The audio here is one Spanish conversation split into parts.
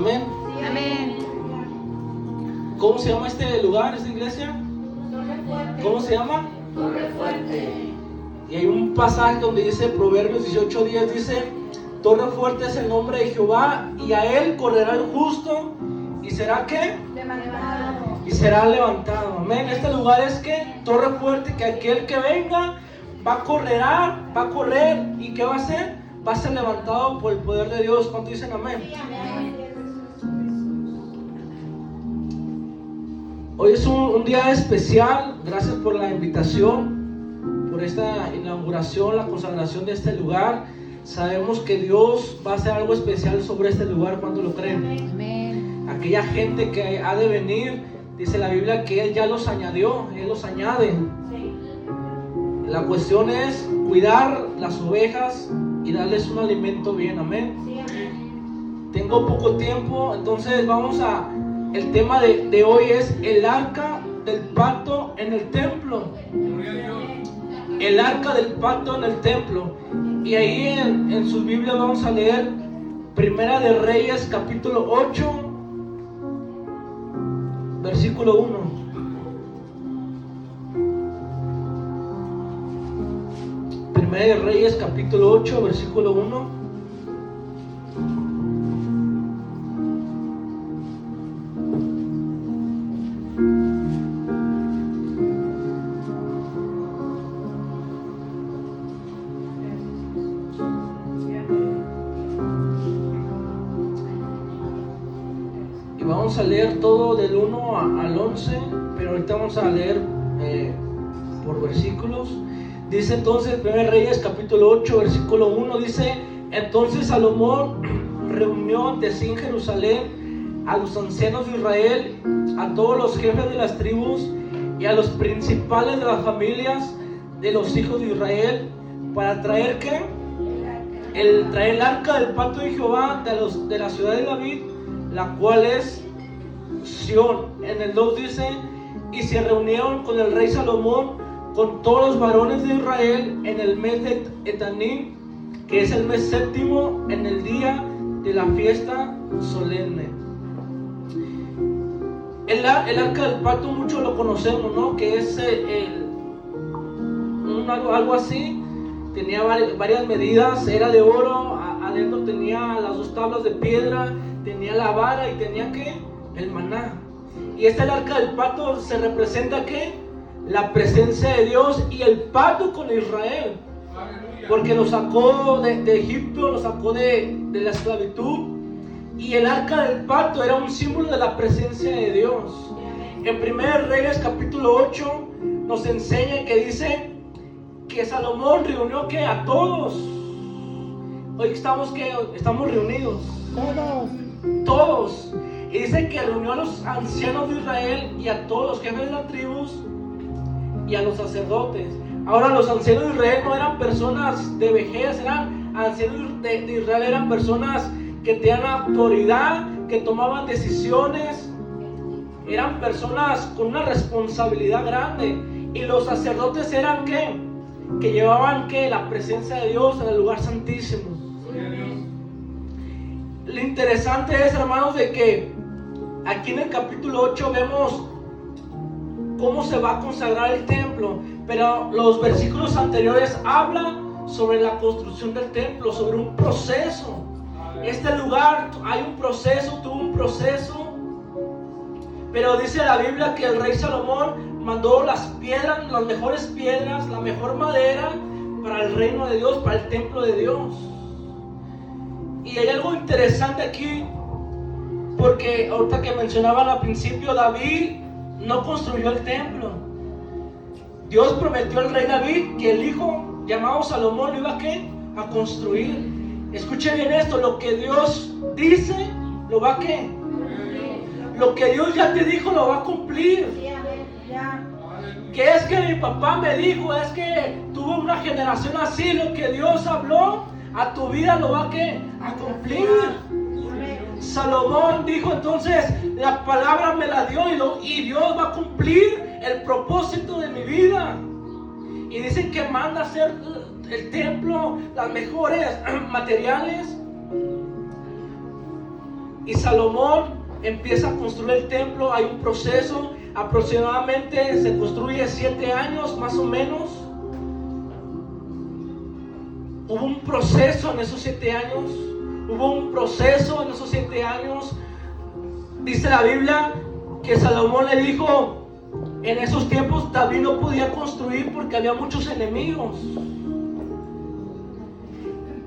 amén. Amén. ¿Cómo se llama este lugar, esta iglesia? ¿Cómo se llama? Torre Fuerte. Y hay un pasaje donde dice, Proverbios 18:10 dice, Torre fuerte es el nombre de Jehová, y a él correrá el justo, y será ¿qué? Levantado. Y será levantado. Amén. Este lugar es que torre fuerte, que aquel que venga va a correr, y ¿qué va a hacer? Va a ser levantado por el poder de Dios. ¿Cuánto dicen amén? Hoy es un día especial. Gracias por la invitación, por esta inauguración, la consagración de este lugar. Sabemos que Dios va a hacer algo especial sobre este lugar. ¿Cuánto lo creen? Amén. Aquella gente que ha de venir, dice la Biblia que Él ya los añadió, Él los añade. La cuestión es cuidar las ovejas y darles un alimento bien, amén. Tengo poco tiempo, entonces el tema de hoy es el arca del pacto en el templo. El arca del pacto en el templo. Y ahí en sus Biblias vamos a leer Primera de Reyes capítulo 8, versículo 1. Primera de Reyes capítulo 8, versículo 1. Y vamos a leer todo del 1 al 11, pero ahorita vamos a leer por versículos. Dice entonces, 1 Reyes capítulo 8, versículo 1, dice, entonces Salomón reunió ante sí en Jerusalén a los ancianos de Israel, a todos los jefes de las tribus y a los principales de las familias de los hijos de Israel, para traer ¿qué? Traer el arca del pacto de Jehová de la ciudad de David, la cual es Sión. En el 2 dice, y se reunieron con el rey Salomón, con todos los varones de Israel, en el mes de Etanim, que es el mes séptimo, en el día de la fiesta solemne. El arca del pacto muchos lo conocemos, ¿no? Que es algo así. Tenía varias medidas, era de oro, adentro tenía las 2 tablas de piedra, tenía la vara y tenía ¿qué? El maná. Y el arca del pacto se representa ¿qué? La presencia de Dios y el pacto con Israel. Porque lo sacó de Egipto, lo sacó de la esclavitud. Y el arca del pacto era un símbolo de la presencia de Dios. En 1 Reyes capítulo 8 nos enseña que dice que Salomón reunió ¿qué? A todos. Hoy estamos reunidos. Todos. Y dice que reunió a los ancianos de Israel y a todos los jefes de las tribus y a los sacerdotes. Ahora los ancianos de Israel no eran personas de vejez, eran ancianos de Israel, eran personas que tenían autoridad, que tomaban decisiones, eran personas con una responsabilidad grande. Y los sacerdotes eran ¿qué? Que llevaban ¿qué? La presencia de Dios en el lugar santísimo. Lo interesante es, hermanos, de que aquí en el capítulo 8 vemos cómo se va a consagrar el templo, pero los versículos anteriores hablan sobre la construcción del templo, sobre un proceso. Este lugar tuvo un proceso, pero dice la Biblia que el rey Salomón mandó las piedras, las mejores piedras, la mejor madera para el reino de Dios, para el templo de Dios. Y hay algo interesante aquí, porque ahorita que mencionaban al principio, David no construyó el templo. Dios prometió al rey David que el hijo llamado Salomón lo iba a construir. Escuche bien esto, lo que Dios dice, lo va a ¿qué? Lo que Dios ya te dijo, lo va a cumplir. Que es que mi papá me dijo, es que tuvo una generación así, lo que Dios habló a tu vida lo va a cumplir. Salomón dijo entonces, la palabra me la dio y Dios va a cumplir el propósito de mi vida. Y dicen que manda a hacer el templo, las mejores materiales. Y Salomón empieza a construir el templo. Hay un proceso, aproximadamente se construye 7 años más o menos. Hubo un proceso en esos 7 años. Dice la Biblia que Salomón le dijo, en esos tiempos David no podía construir porque había muchos enemigos.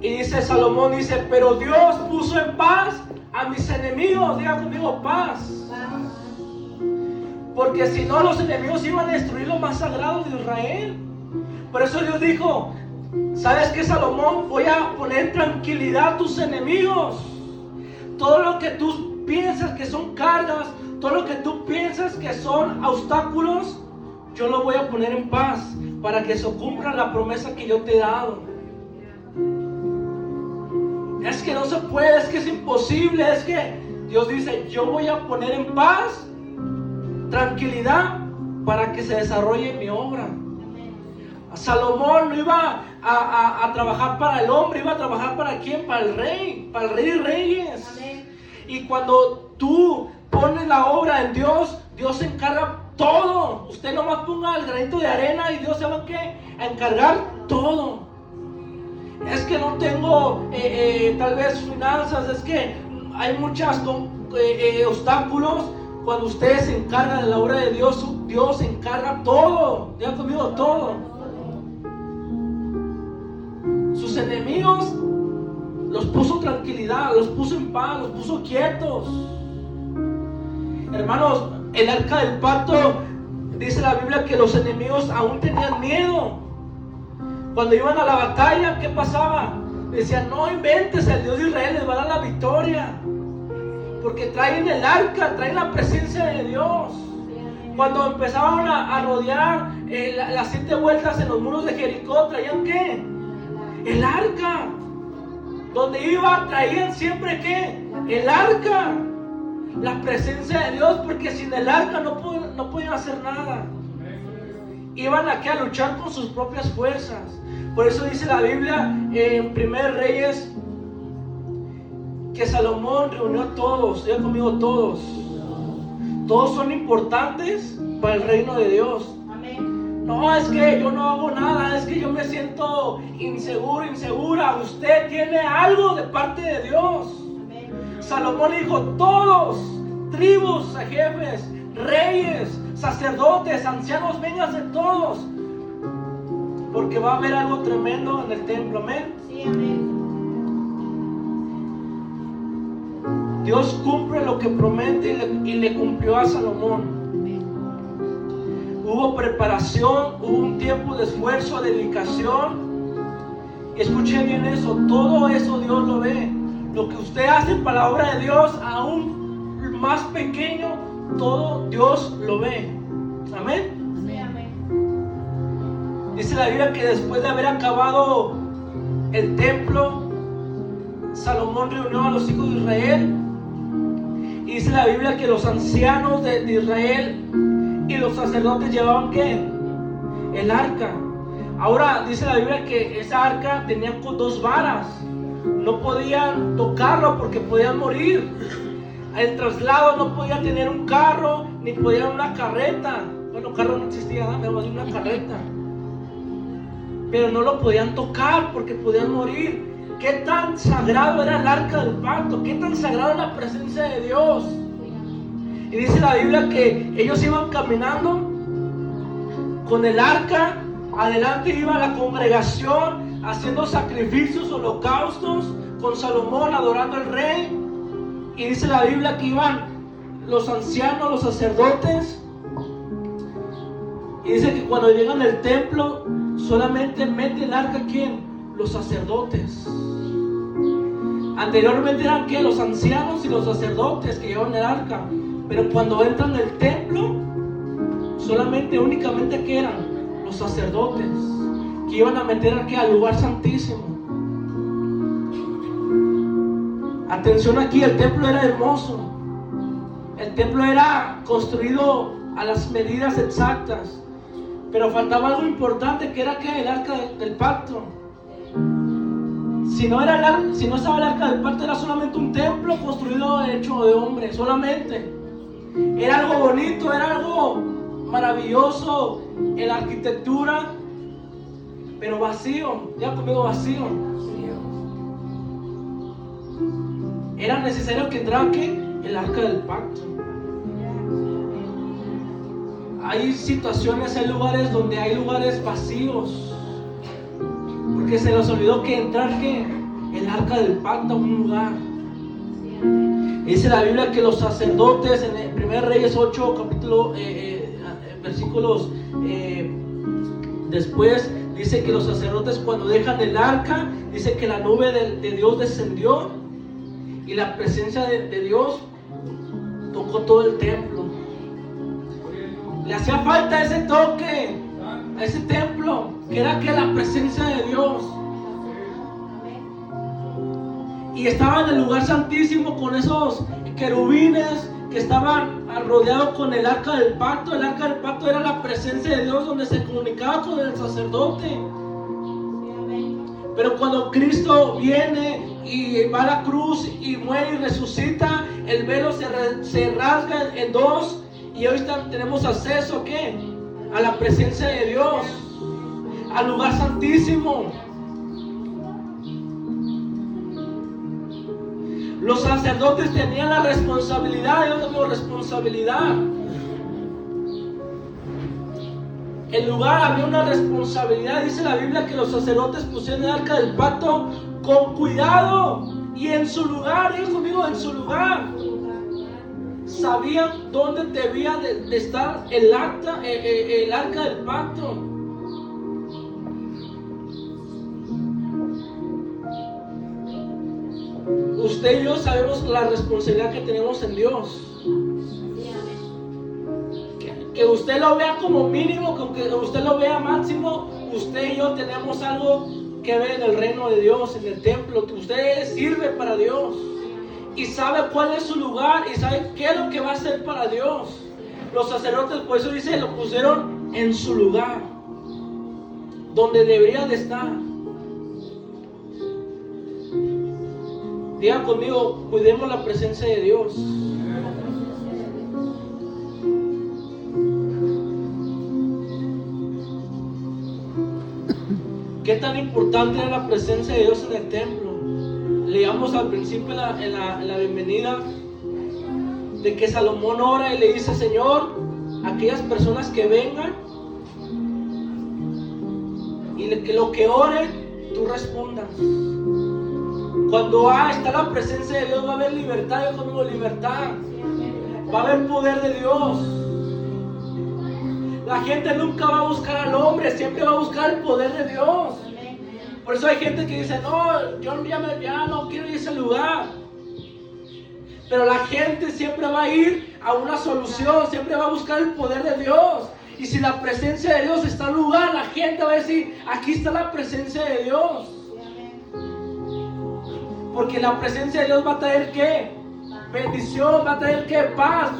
Y dice Salomón, pero Dios puso en paz a mis enemigos. Diga conmigo, paz. Porque si no, los enemigos iban a destruir lo más sagrado de Israel. Por eso Dios dijo, ¿sabes qué, Salomón? Voy a poner tranquilidad a tus enemigos. Todo lo que tú piensas que son cargas, todo lo que tú piensas que son obstáculos, yo lo voy a poner en paz para que se cumpla la promesa que yo te he dado. Es que no se puede, es que es imposible, es que Dios dice, yo voy a poner en paz, tranquilidad, para que se desarrolle mi obra. Salomón no iba a trabajar para el hombre, iba a trabajar ¿para quién? Para el rey de reyes. Amén. Y cuando tú pones la obra en Dios, Dios se encarga todo. Usted nomás ponga el granito de arena y Dios se va a encargar todo. Es que no tengo tal vez finanzas, es que hay muchos obstáculos. Cuando ustedes se encargan de la obra de Dios, Dios se encarga todo. Diga conmigo, todo. Sus enemigos los puso tranquilidad, los puso en paz, los puso quietos. Hermanos, el arca del pacto, dice la Biblia que los enemigos aún tenían miedo. Cuando iban a la batalla, ¿qué pasaba? Decían, no inventes, el Dios de Israel les va a dar la victoria. Porque traen el arca, traen la presencia de Dios. Cuando empezaban a rodear las 7 vueltas en los muros de Jericó, ¿traían qué? El arca. Donde iban, traían siempre ¿qué? El arca. La presencia de Dios, porque sin el arca no podían hacer nada. Iban aquí a luchar con sus propias fuerzas. Por eso dice la Biblia en 1 Reyes que Salomón reunió a todos. Diga conmigo, todos. Todos son importantes para el reino de Dios. Amén. No, es que yo no hago nada, es que yo me siento inseguro, insegura. Usted tiene algo de parte de Dios. Amén. Salomón le dijo, todos, tribus, jefes, reyes, sacerdotes, ancianos, vénganse todos, porque va a haber algo tremendo en el templo. Amén. Sí, amén. Dios cumple lo que promete y le cumplió a Salomón. Amén. Hubo preparación, hubo un tiempo de esfuerzo, de dedicación. Y escuche bien eso, todo eso Dios lo ve. Lo que usted hace para la obra de Dios, aún más pequeño, todo Dios lo ve. Amén. Sí, amén. Dice la Biblia que después de haber acabado el templo, Salomón reunió a los hijos de Israel. Y dice la Biblia que los ancianos de Israel y los sacerdotes llevaban ¿qué? El arca. Ahora dice la Biblia que esa arca tenía 2 varas. No podían tocarlo porque podían morir. El traslado no podía tener un carro, ni podía una carreta. Bueno, carro no existía, ¿no? Me una carreta. Pero no lo podían tocar porque podían morir. ¿Qué tan sagrado era el arca del pacto? ¿Qué tan sagrado era la presencia de Dios? Y dice la Biblia que ellos iban caminando con el arca. Adelante iba la congregación haciendo sacrificios, holocaustos, con Salomón adorando al rey. Y dice la Biblia que iban los ancianos, los sacerdotes. Y dice que cuando llegan al templo, solamente mete el arca ¿quién? Los sacerdotes. Anteriormente eran ¿qué? Los ancianos y los sacerdotes que llevaban el arca. Pero cuando entran en el templo, únicamente ¿qué eran? Los sacerdotes, que iban a meter aquí al lugar santísimo. Atención aquí, el templo era hermoso. El templo era construido a las medidas exactas. Pero faltaba algo importante, que era ¿qué? El arca del pacto. Si no estaba el arca del pacto, era solamente un templo construido hecho de hombre, solamente. Era algo bonito, era algo maravilloso en la arquitectura, pero vacío. Ya conmigo, vacío. Era necesario que entrara el arca del pacto. Hay situaciones, hay lugares donde hay lugares vacíos, porque se les olvidó que entrar el arca del pacto a un lugar. Dice la Biblia que los sacerdotes en el 1 Reyes 8 capítulo versículos después, dice que los sacerdotes cuando dejan el arca, dice que la nube de Dios descendió y la presencia de Dios tocó todo el templo. Le hacía falta ese toque a ese templo, que era la presencia de Dios. Y estaba en el lugar santísimo con esos querubines que estaban rodeados con el arca del pacto. El arca del pacto era la presencia de Dios, donde se comunicaba con el sacerdote. Pero cuando Cristo viene y va a la cruz y muere y resucita, el velo se rasga en dos. Y hoy tenemos acceso a la presencia de Dios, al lugar santísimo. Los sacerdotes tenían la responsabilidad, yo tengo responsabilidad. El lugar había una responsabilidad. Dice la Biblia que los sacerdotes pusieron el arca del pacto con cuidado y en su lugar, digo conmigo, en su lugar. Sabían dónde debía de estar el arca del pacto. Usted y yo sabemos la responsabilidad que tenemos en Dios. Que usted lo vea como mínimo, que usted lo vea máximo, usted y yo tenemos algo que ver en el reino de Dios, en el templo. Usted sirve para Dios y sabe cuál es su lugar y sabe qué es lo que va a hacer para Dios. Los sacerdotes, por eso dice, lo pusieron en su lugar, donde debería de estar. Diga conmigo, cuidemos la presencia de Dios. ¿Qué tan importante era la presencia de Dios en el templo? Leíamos al principio en la bienvenida de que Salomón ora y le dice: Señor, aquellas personas que vengan y que lo que ore, tú respondas. Cuando está la presencia de Dios, va a haber libertad. Yo conmigo, libertad. Va a haber poder de Dios. La gente nunca va a buscar al hombre, siempre va a buscar el poder de Dios. Por eso hay gente que dice: no, yo ya no quiero ir a ese lugar. Pero la gente siempre va a ir a una solución, siempre va a buscar el poder de Dios. Y si la presencia de Dios está en un lugar, la gente va a decir: aquí está la presencia de Dios. Porque la presencia de Dios va a traer ¿qué? Bendición, va a traer ¿qué? Paz.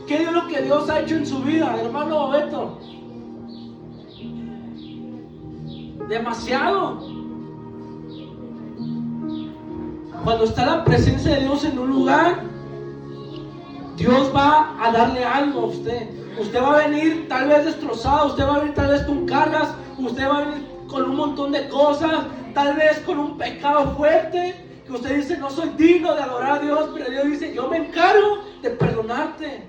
¿Qué es lo que Dios ha hecho en su vida, hermano Beto? Demasiado. Cuando está la presencia de Dios en un lugar, Dios va a darle algo a usted. Usted va a venir tal vez destrozado, usted va a venir tal vez con cargas, usted va a venir con un montón de cosas, tal vez con un pecado fuerte, que usted dice: no soy digno de adorar a Dios, pero Dios dice: yo me encargo de perdonarte.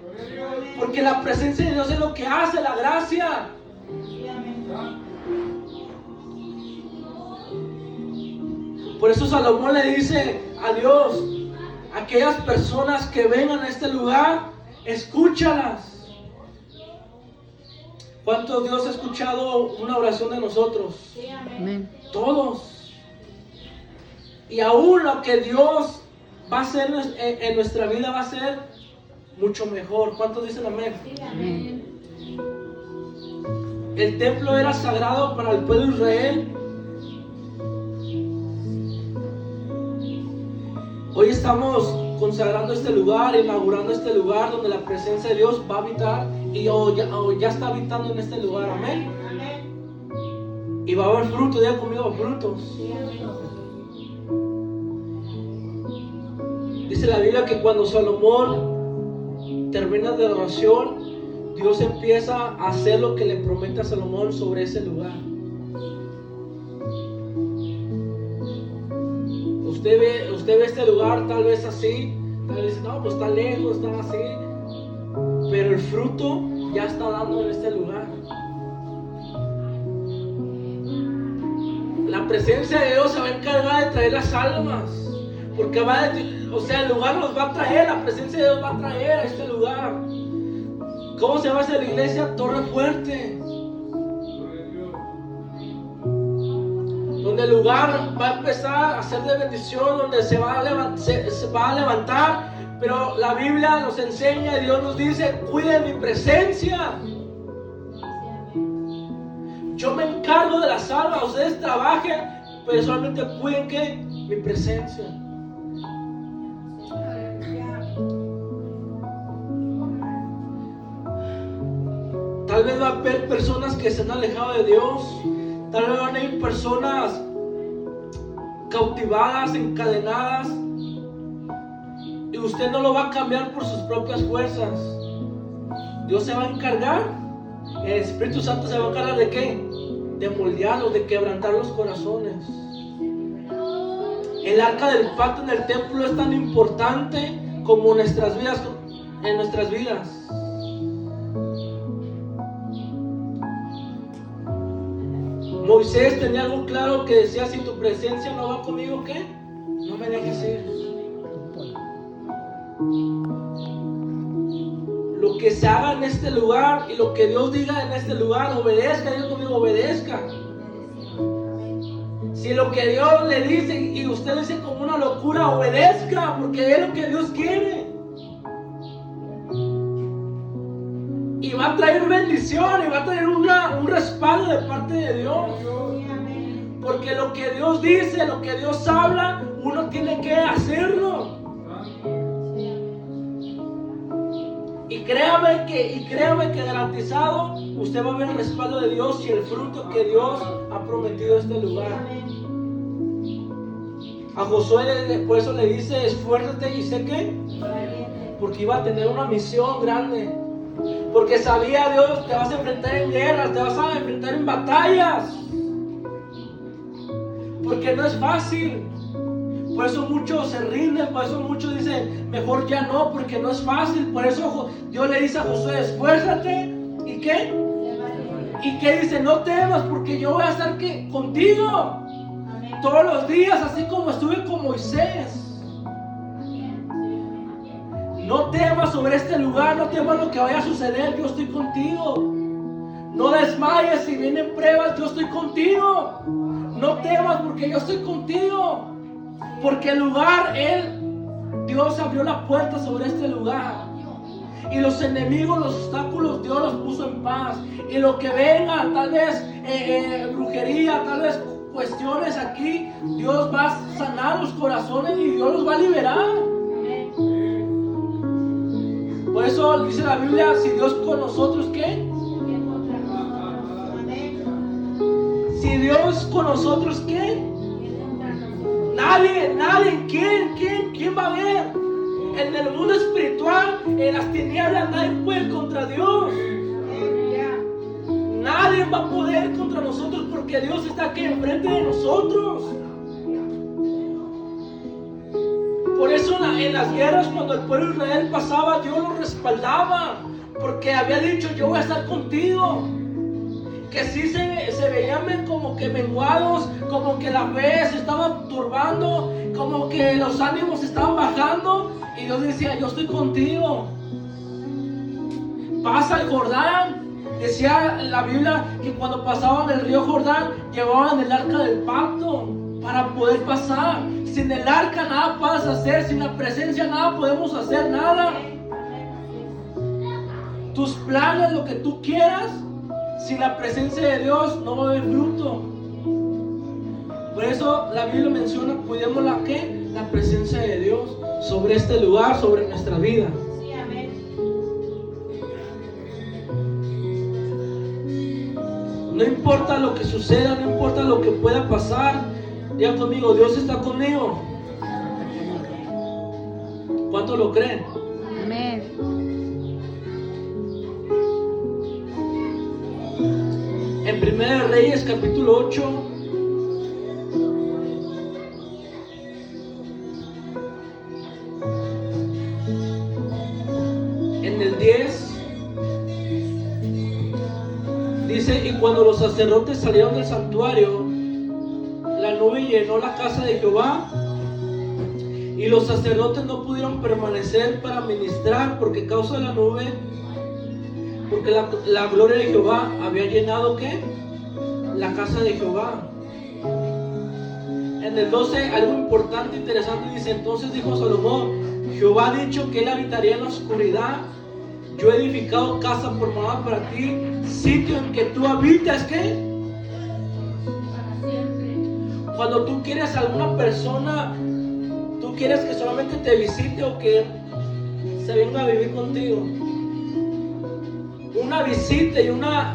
Porque la presencia de Dios es lo que hace, la gracia. Por eso Salomón le dice a Dios: aquellas personas que vengan a este lugar, escúchalas. ¿Cuántos Dios ha escuchado una oración de nosotros? Amén. Todos. Y aún lo que Dios va a hacer en nuestra vida va a ser mucho mejor. ¿Cuántos dicen amén? Amén. El templo era sagrado para el pueblo de Israel. Hoy estamos consagrando este lugar, inaugurando este lugar donde la presencia de Dios va a habitar y ya está habitando en este lugar. Amén. Y va a haber fruto, diga conmigo, frutos. Dice la Biblia que cuando Salomón termina de oración, Dios empieza a hacer lo que le promete a Salomón sobre ese lugar. Usted ve este lugar tal vez así, tal vez dice, no, pues está lejos, está así, pero el fruto ya está dando en este lugar. La presencia de Dios se va a encargar de traer las almas, porque el lugar nos va a traer, la presencia de Dios va a traer a este lugar. ¿Cómo se llama esa iglesia? Torre Fuerte. Donde el lugar va a empezar a ser de bendición, donde se va a levantar, pero la Biblia nos enseña y Dios nos dice, cuiden mi presencia. Yo me encargo de las almas, ustedes trabajen, pero solamente cuiden que mi presencia. Tal vez va a haber personas que se han alejado de Dios. Tal vez van a ir personas cautivadas, encadenadas, y usted no lo va a cambiar por sus propias fuerzas. Dios se va a encargar, el Espíritu Santo se va a encargar ¿de qué? De moldearlos, de quebrantar los corazones. El arca del pacto en el templo es tan importante como nuestras vidas, en nuestras vidas. Moisés tenía algo claro que decía, si tu presencia no va conmigo, ¿qué? No me dejes ir. Lo que se haga en este lugar y lo que Dios diga en este lugar, obedezca, Dios conmigo, obedezca. Si lo que Dios le dice y usted dice como una locura, obedezca, porque es lo que Dios quiere. Y va a traer bendición, y va a traer un respaldo de parte de Dios. Porque lo que Dios dice, lo que Dios habla, uno tiene que hacerlo. Y créame que garantizado, usted va a ver el respaldo de Dios y el fruto que Dios ha prometido a este lugar. A Josué por eso le dice, esfuérzate y sé qué, porque iba a tener una misión grande. Porque sabía Dios, te vas a enfrentar en guerras, te vas a enfrentar en batallas. Porque no es fácil. Por eso muchos se rinden, por eso muchos dicen, mejor ya no, porque no es fácil. Por eso Dios le dice a Josué, esfuérzate. ¿Y qué? ¿Y qué dice? No temas, porque yo voy a estar contigo. Todos los días, así como estuve con Moisés. No temas sobre este lugar, no temas lo que vaya a suceder, yo estoy contigo. No desmayes si vienen pruebas, yo estoy contigo. No temas porque yo estoy contigo. Porque el lugar, Dios abrió la puerta sobre este lugar. Y los enemigos, los obstáculos, Dios los puso en paz. Y lo que venga, tal vez brujería, tal vez cuestiones aquí, Dios va a sanar los corazones y Dios los va a liberar. Por eso dice la Biblia, si Dios con nosotros, ¿qué? Si Dios con nosotros, ¿qué? Nadie, ¿quién va a ver? En el mundo espiritual, en las tinieblas, nadie puede contra Dios. Nadie va a poder contra nosotros porque Dios está aquí enfrente de nosotros. Por eso en las guerras, cuando el pueblo de Israel pasaba, Dios lo respaldaba, porque había dicho, yo voy a estar contigo. Que sí se veían como que menguados, como que la fe se estaba turbando, como que los ánimos estaban bajando, y Dios decía, yo estoy contigo. Pasa el Jordán. Decía la Biblia que cuando pasaban el río Jordán, llevaban el arca del pacto para poder pasar. Sin el arca nada puedes hacer, sin la presencia nada podemos hacer nada. Tus planes, lo que tú quieras, sin la presencia de Dios no va a haber fruto. Por eso la Biblia menciona, cuidemos la presencia de Dios sobre este lugar, sobre nuestra vida. Sí, amén. No importa lo que suceda, no importa lo que pueda pasar. Diga conmigo, Dios está conmigo. ¿Cuánto lo creen? Amén. En 1 Reyes capítulo 8, en el 10, dice: y cuando los sacerdotes salieron del santuario, la nube llenó la casa de Jehová, y los sacerdotes no pudieron permanecer para ministrar porque causa de la nube, porque la gloria de Jehová había llenado ¿qué? La casa de Jehová. En el 12, algo importante, interesante, dice: entonces dijo Salomón: Jehová ha dicho que él habitaría en la oscuridad. Yo he edificado casa por morada para ti, sitio en que tú habitas, ¿qué? Cuando tú quieres a alguna persona, tú quieres que solamente te visite o que se venga a vivir contigo. Una visita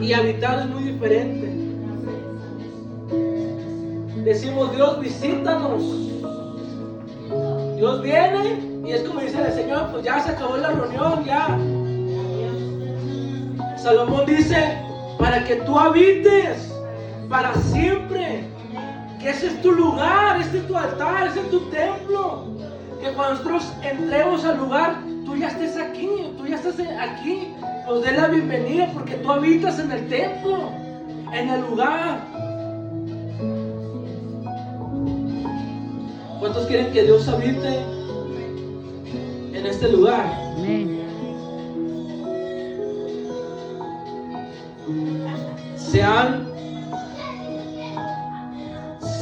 y habitar es muy diferente. Decimos: Dios, visítanos. Dios viene y es como dice el Señor: pues ya se acabó la reunión, ya. Salomón dice: para que tú habites para siempre, que ese es tu lugar, ese es tu altar, ese es tu templo. Que cuando nosotros entremos al lugar, tú ya estés aquí, nos dé la bienvenida porque tú habitas en el templo, en el lugar. ¿Cuántos quieren que Dios habite en este lugar? Amén.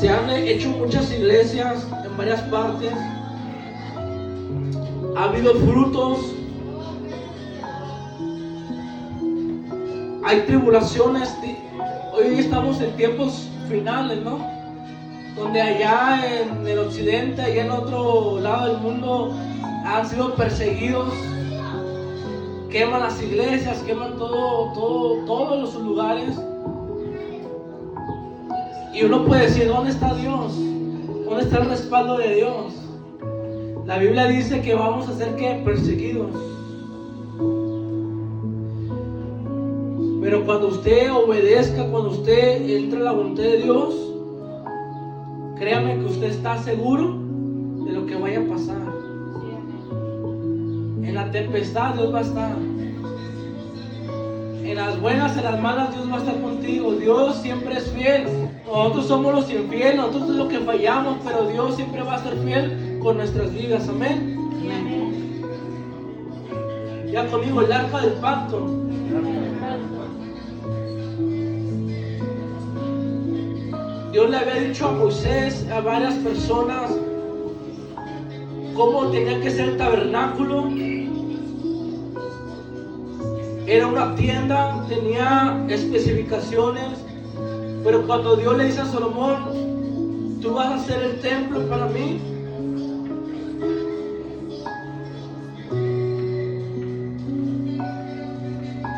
Se han hecho muchas iglesias en varias partes. Ha habido frutos. Hay tribulaciones. Hoy estamos en tiempos finales, ¿no? Donde allá en el occidente, allá en otro lado del mundo, han sido perseguidos. Queman las iglesias, queman todos los lugares. Y uno puede decir: ¿dónde está Dios? ¿Dónde está el respaldo de Dios? La Biblia dice que vamos a ser ¿qué? Perseguidos. Pero cuando usted obedezca, cuando usted entre a la voluntad de Dios, créame que usted está seguro de lo que vaya a pasar. En la tempestad Dios va a estar. En las buenas, en las malas, Dios va a estar contigo. Dios siempre es fiel. Nosotros somos los infieles, nosotros es lo que fallamos, pero Dios siempre va a ser fiel con nuestras vidas. Amén. Ya conmigo, el arca del pacto. Dios le había dicho a Moisés, a varias personas, cómo tenía que ser el tabernáculo. Era una tienda, tenía especificaciones, pero cuando Dios le dice a Salomón: tú vas a hacer el templo para mí,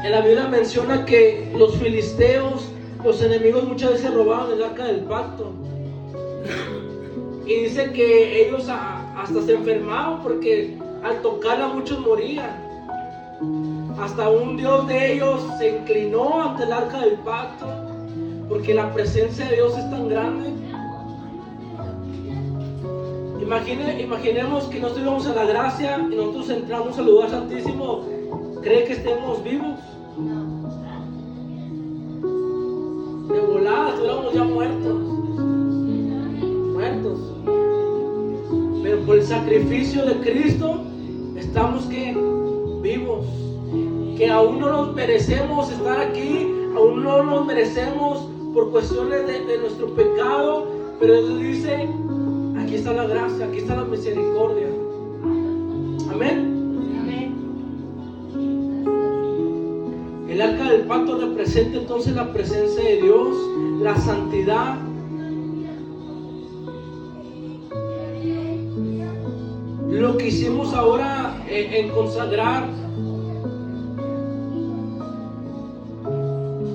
en la Biblia menciona que los filisteos, los enemigos, muchas veces robaban el arca del pacto. Y dice que ellos hasta se enfermaban porque al tocarla muchos morían. Hasta un Dios de ellos se inclinó ante el arca del pacto, porque la presencia de Dios es tan grande. Imaginemos que nosotros íbamos a la gracia y nosotros entramos al lugar santísimo. ¿Cree que estemos vivos? De volada estuviéramos ya muertos. Pero por el sacrificio de Cristo estamos ¿qué? Vivos. Que aún no nos merecemos estar aquí, aún no nos merecemos por cuestiones de nuestro pecado, pero Dios dice: aquí está la gracia, aquí está la misericordia. Amén. El arca del pacto representa entonces la presencia de Dios, la santidad. Lo que hicimos ahora en consagrar.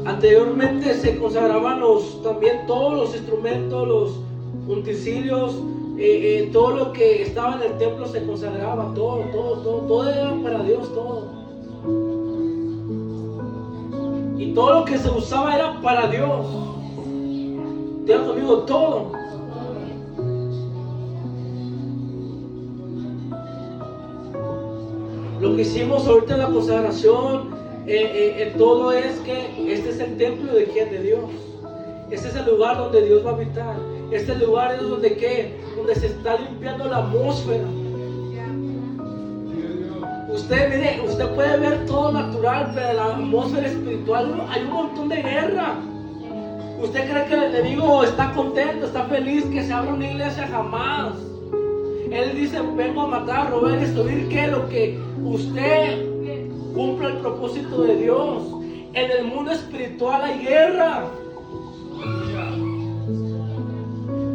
Anteriormente se consagraban también todos los instrumentos, los utensilios, todo lo que estaba en el templo se consagraba, todo era para Dios, todo. Y todo lo que se usaba era para Dios. Diga conmigo, todo. Lo que hicimos ahorita en la consagración, todo es que este es el templo de quién, de Dios. Este es el lugar donde Dios va a habitar. Este lugar es donde se está limpiando la atmósfera. Usted, mire, usted puede ver todo natural, pero en la atmósfera espiritual hay un montón de guerra. ¿Usted cree que el enemigo está contento, está feliz que se abra una iglesia? Jamás. Él dice, vengo a matar, a robar y destruir. ¿Qué? Lo que usted cumpla el propósito de Dios. En el mundo espiritual hay guerra.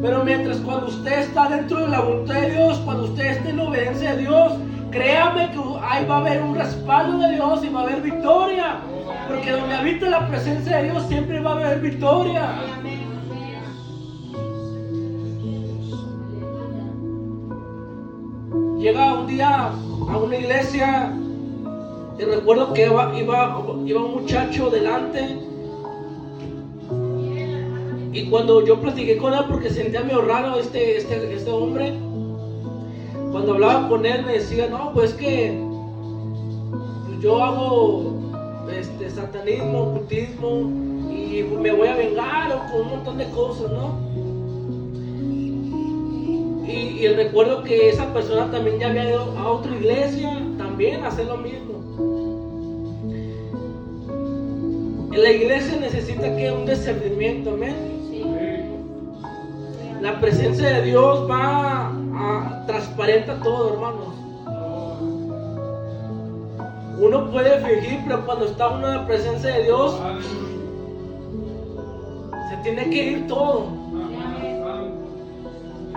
Pero mientras cuando usted está dentro de la voluntad de Dios, cuando usted esté en obediencia a Dios, créame que ahí va a haber un respaldo de Dios y va a haber victoria. Porque donde habita la presencia de Dios siempre va a haber victoria. Llega un día a una iglesia y recuerdo que iba un muchacho delante. Y cuando yo platiqué con él, porque sentía medio raro este hombre, cuando hablaba con él me decía, no, pues que yo hago satanismo, ocultismo y me voy a vengar o con un montón de cosas, ¿no? Y recuerdo que esa persona también ya había ido a otra iglesia también a hacer lo mismo. En la iglesia necesita que un discernimiento, amén. La presencia de Dios va a transparenta todo, hermanos. Uno puede fingir, pero cuando está uno en la presencia de Dios, se tiene que ir todo.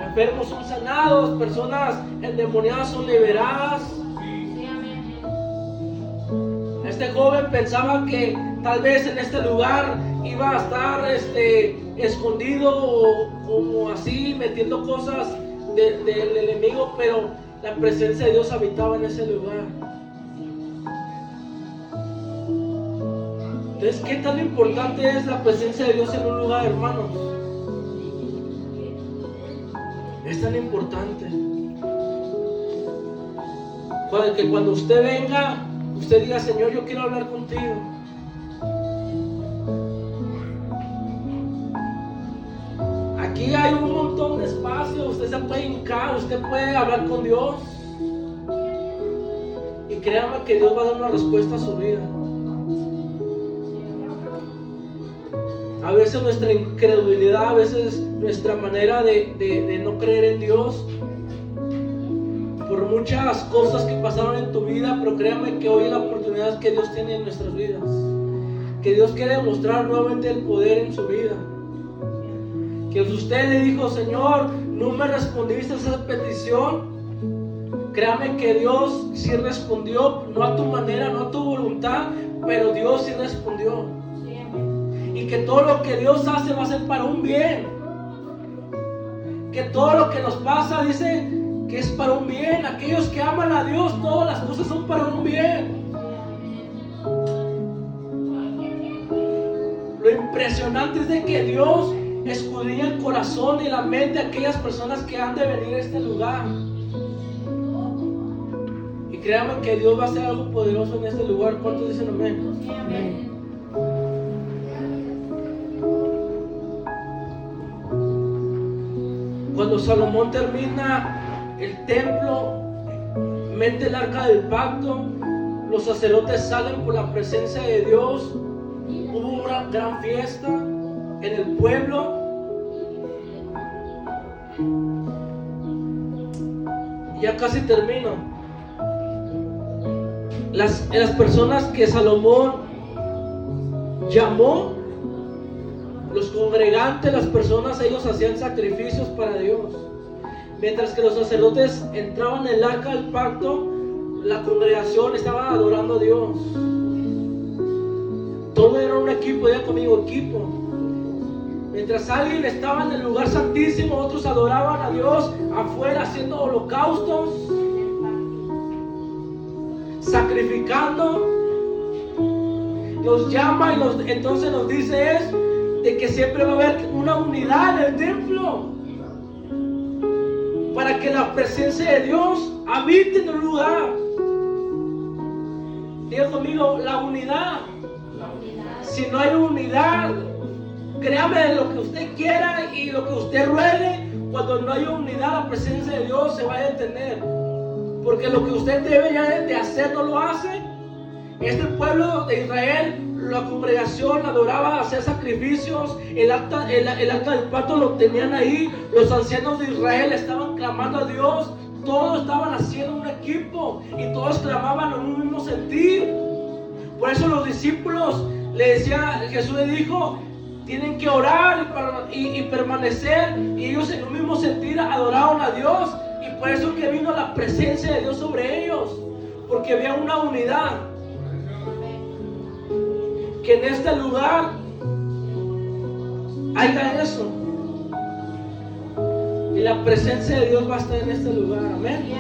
Enfermos son sanados, personas endemoniadas son liberadas. Este joven pensaba que tal vez en este lugar iba a estar escondido o como así metiendo cosas del enemigo, pero la presencia de Dios habitaba en ese lugar. Entonces, ¿qué tan importante es la presencia de Dios en un lugar, hermanos? Es tan importante que cuando usted venga, usted diga, Señor, yo quiero hablar contigo. Aquí hay un montón de espacio, usted se puede hincar, usted puede hablar con Dios. Y créame que Dios va a dar una respuesta a su vida. A veces nuestra incredulidad, a veces nuestra manera de no creer en Dios, por muchas cosas que pasaron en tu vida, pero créame que hoy es la oportunidad que Dios tiene en nuestras vidas. Que Dios quiere demostrar nuevamente el poder en su vida. Que si usted le dijo, Señor, no me respondiste a esa petición, créame que Dios sí respondió, no a tu manera, no a tu voluntad, pero Dios sí respondió. Y que todo lo que Dios hace va a ser para un bien. Que todo lo que nos pasa, dice que es para un bien. Aquellos que aman a Dios, todas las cosas son para un bien. Lo impresionante es de que Dios escudriña el corazón y la mente de aquellas personas que han de venir a este lugar. Y créanme que Dios va a hacer algo poderoso en este lugar. ¿Cuántos dicen amén? Amén. Cuando Salomón termina el templo, mete el arca del pacto, los sacerdotes salen por la presencia de Dios. Hubo una gran fiesta en el pueblo. Ya casi termino. Las personas que Salomón llamó, los congregantes, las personas, ellos hacían sacrificios para Dios. Mientras que los sacerdotes entraban en el arca del pacto, la congregación estaba adorando a Dios. Todo era un equipo, ya conmigo, equipo. Mientras alguien estaba en el lugar santísimo, otros adoraban a Dios afuera haciendo holocaustos, sacrificando. Nos llama y entonces nos dice es de que siempre va a haber una unidad en el templo para que la presencia de Dios habite en el lugar. Diga conmigo, la unidad. Si no hay unidad, créame lo que usted quiera y lo que usted ruegue, cuando no hay unidad, la presencia de Dios se va a detener. Porque lo que usted debe ya de hacer no lo hace. Este pueblo de Israel, la congregación adoraba, hacer sacrificios, el arca del pacto lo tenían ahí, los ancianos de Israel estaban clamando a Dios, todos estaban haciendo un equipo y todos clamaban en un mismo sentir. Por eso los discípulos le decía, Jesús le dijo, tienen que orar y permanecer, y ellos en un mismo sentir adoraron a Dios, y por eso que vino la presencia de Dios sobre ellos, porque había una unidad. Que en este lugar haya eso, y la presencia de Dios va a estar en este lugar. Amén.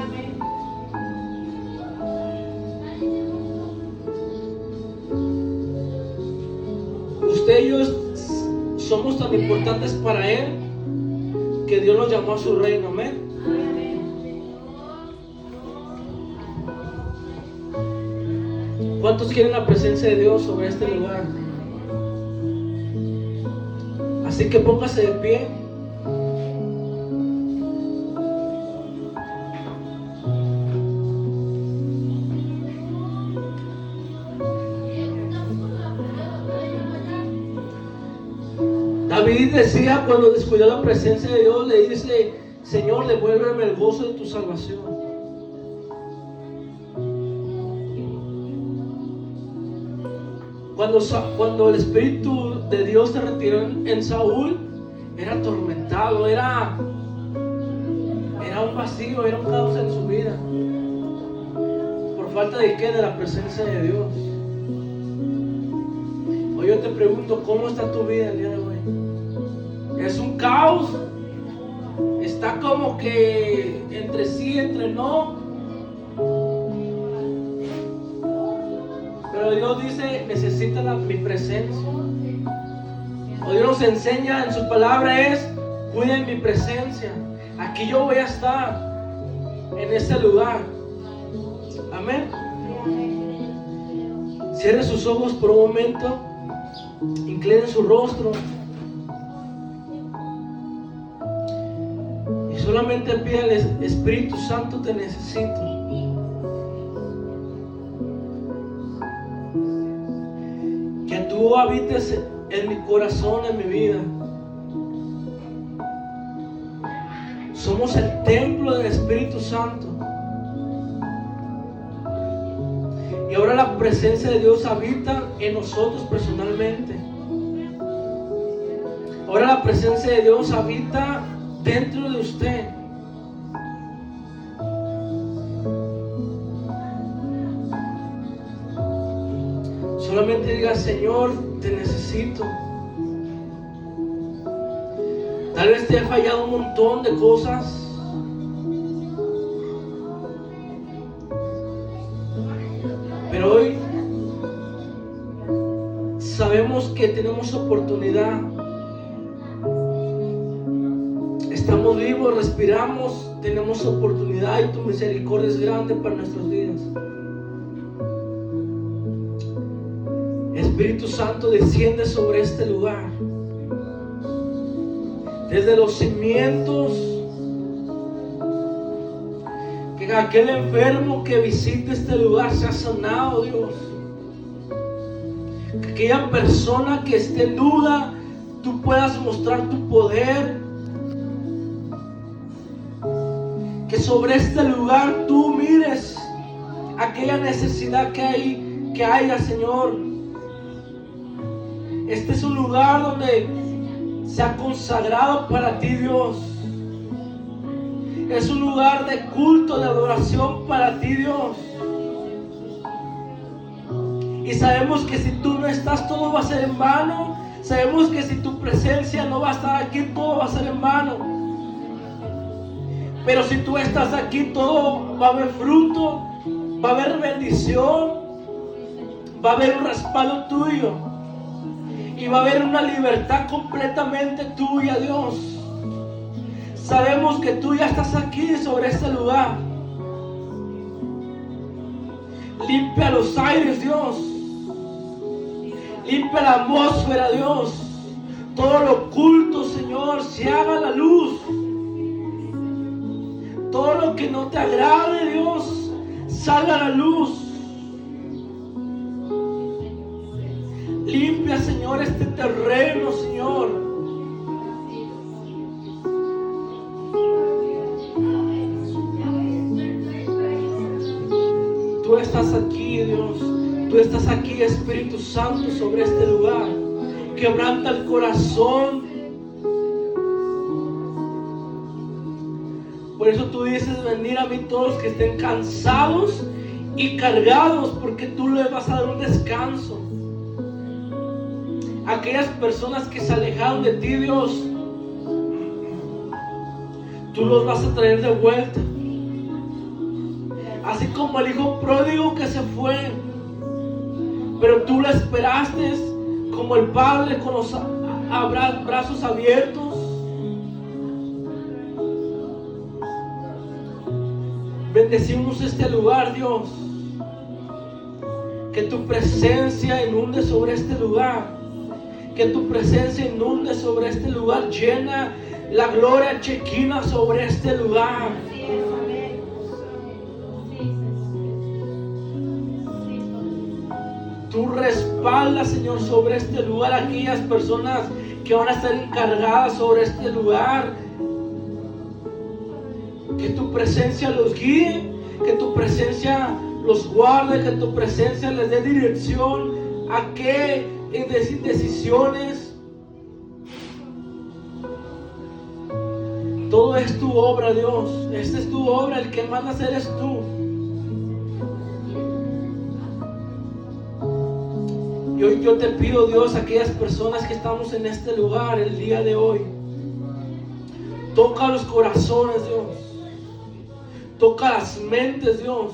Usted y yo somos tan importantes para Él que Dios nos llamó a su reino. Amén. ¿Cuántos quieren la presencia de Dios sobre este lugar? Así que póngase de pie. David decía cuando descuidó la presencia de Dios, le dice, Señor, devuélveme el gozo de tu salvación. Cuando el Espíritu de Dios se retiró en Saúl, era atormentado, era un vacío, era un caos en su vida. ¿Por falta de qué? De la presencia de Dios. Hoy yo te pregunto, ¿cómo está tu vida el día de hoy? ¿Es un caos? ¿Está como que entre sí, entre no? Pero Dios dice, necesita mi presencia. O Dios nos enseña en su palabra es, cuiden mi presencia. Aquí yo voy a estar, en este lugar. Amén. Cierre sus ojos por un momento. Incline su rostro. Y solamente pídale, Espíritu Santo, te necesito. Que tú habites en mi corazón, en mi vida. Somos el templo del Espíritu Santo. Y ahora la presencia de Dios habita en nosotros personalmente. Ahora la presencia de Dios habita dentro de usted. Solamente diga, Señor, te necesito. Tal vez te he fallado un montón de cosas. Pero hoy sabemos que tenemos oportunidad. Estamos vivos, respiramos, tenemos oportunidad y tu misericordia es grande para nuestros días. Espíritu Santo, desciende sobre este lugar. Desde los cimientos, que aquel enfermo que visite este lugar sea sanado, Dios. Que aquella persona que esté en duda, tú puedas mostrar tu poder. Que sobre este lugar tú mires aquella necesidad que haya, Señor. Este es un lugar donde se ha consagrado para ti, Dios. Es un lugar de culto, de adoración para ti, Dios. Y sabemos que si tú no estás, todo va a ser en vano. Sabemos que si tu presencia no va a estar aquí, todo va a ser en vano. Pero si tú estás aquí, todo va a haber fruto, va a haber bendición, va a haber un respaldo tuyo y va a haber una libertad completamente tuya, Dios. Sabemos que tú ya estás aquí sobre este lugar. Limpia los aires, Dios. Limpia la atmósfera, Dios. Todo lo oculto, Señor, se haga la luz. Todo lo que no te agrade, Dios, salga a la luz. Limpia, Señor, este terreno, Señor. Tú estás aquí, Dios. Tú estás aquí, Espíritu Santo, sobre este lugar. Quebranta el corazón. Por eso tú dices: venir a mí todos los que estén cansados y cargados, porque tú les vas a dar un descanso. Aquellas personas que se alejaron de ti, Dios, tú los vas a traer de vuelta. Así como el hijo pródigo que se fue, pero tú lo esperaste como el padre con los brazos abiertos. Bendecimos este lugar, Dios. Que tu presencia inunde sobre este lugar. Que tu presencia inunde sobre este lugar. Llena la gloria chequina sobre este lugar. Tú respaldas, Señor, sobre este lugar aquellas personas que van a estar encargadas sobre este lugar. Que tu presencia los guíe, que tu presencia los guarde, que tu presencia les dé dirección a qué decisiones. Todo es tu obra, Dios. Esta es tu obra, el que manda a hacer es tú. Y hoy yo te pido, Dios, a aquellas personas que estamos en este lugar el día de hoy, toca los corazones, Dios. Toca las mentes, Dios.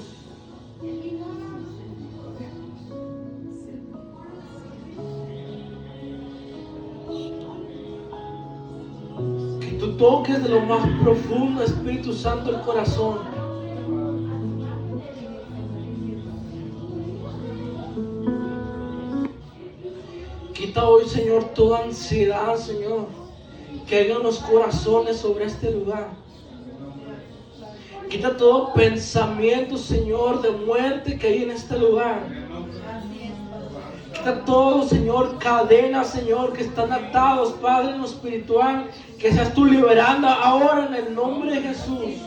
Que tú toques de lo más profundo, Espíritu Santo, el corazón. Quita hoy, Señor, toda ansiedad, Señor, que haya en los corazones sobre este lugar. Quita todo pensamiento, Señor, de muerte que hay en este lugar. Quita todo, Señor, cadenas, Señor, que están atados, Padre, en lo espiritual. Que seas tú liberando ahora en el nombre de Jesús.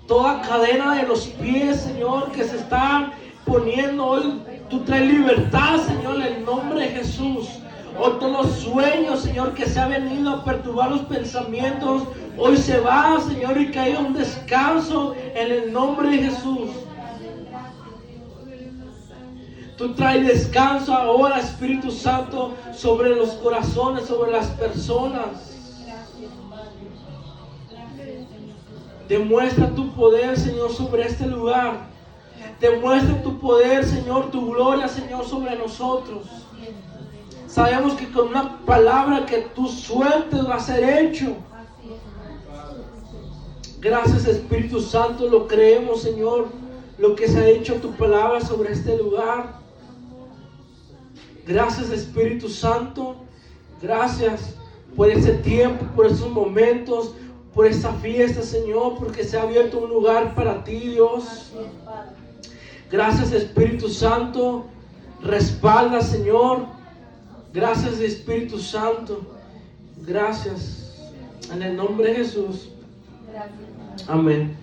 Toda cadena de los pies, Señor, que se están poniendo hoy, tú traes libertad, Señor, en el nombre de Jesús. Hoy todos los sueños, Señor, que se ha venido a perturbar los pensamientos, hoy se va, Señor, y que haya un descanso en el nombre de Jesús. Tú traes descanso ahora, Espíritu Santo, sobre los corazones, sobre las personas. Demuestra tu poder, Señor, sobre este lugar. Demuestra tu poder, Señor, tu gloria, Señor, sobre nosotros. Sabemos que con una palabra que tú sueltes va a ser hecho. Gracias, Espíritu Santo, lo creemos, Señor, lo que se ha hecho tu palabra sobre este lugar. Gracias, Espíritu Santo. Gracias por ese tiempo, por esos momentos, por esta fiesta, Señor, porque se ha abierto un lugar para ti, Dios. Gracias, Espíritu Santo. Respalda, Señor. Gracias, Espíritu Santo. Gracias. En el nombre de Jesús. Amén.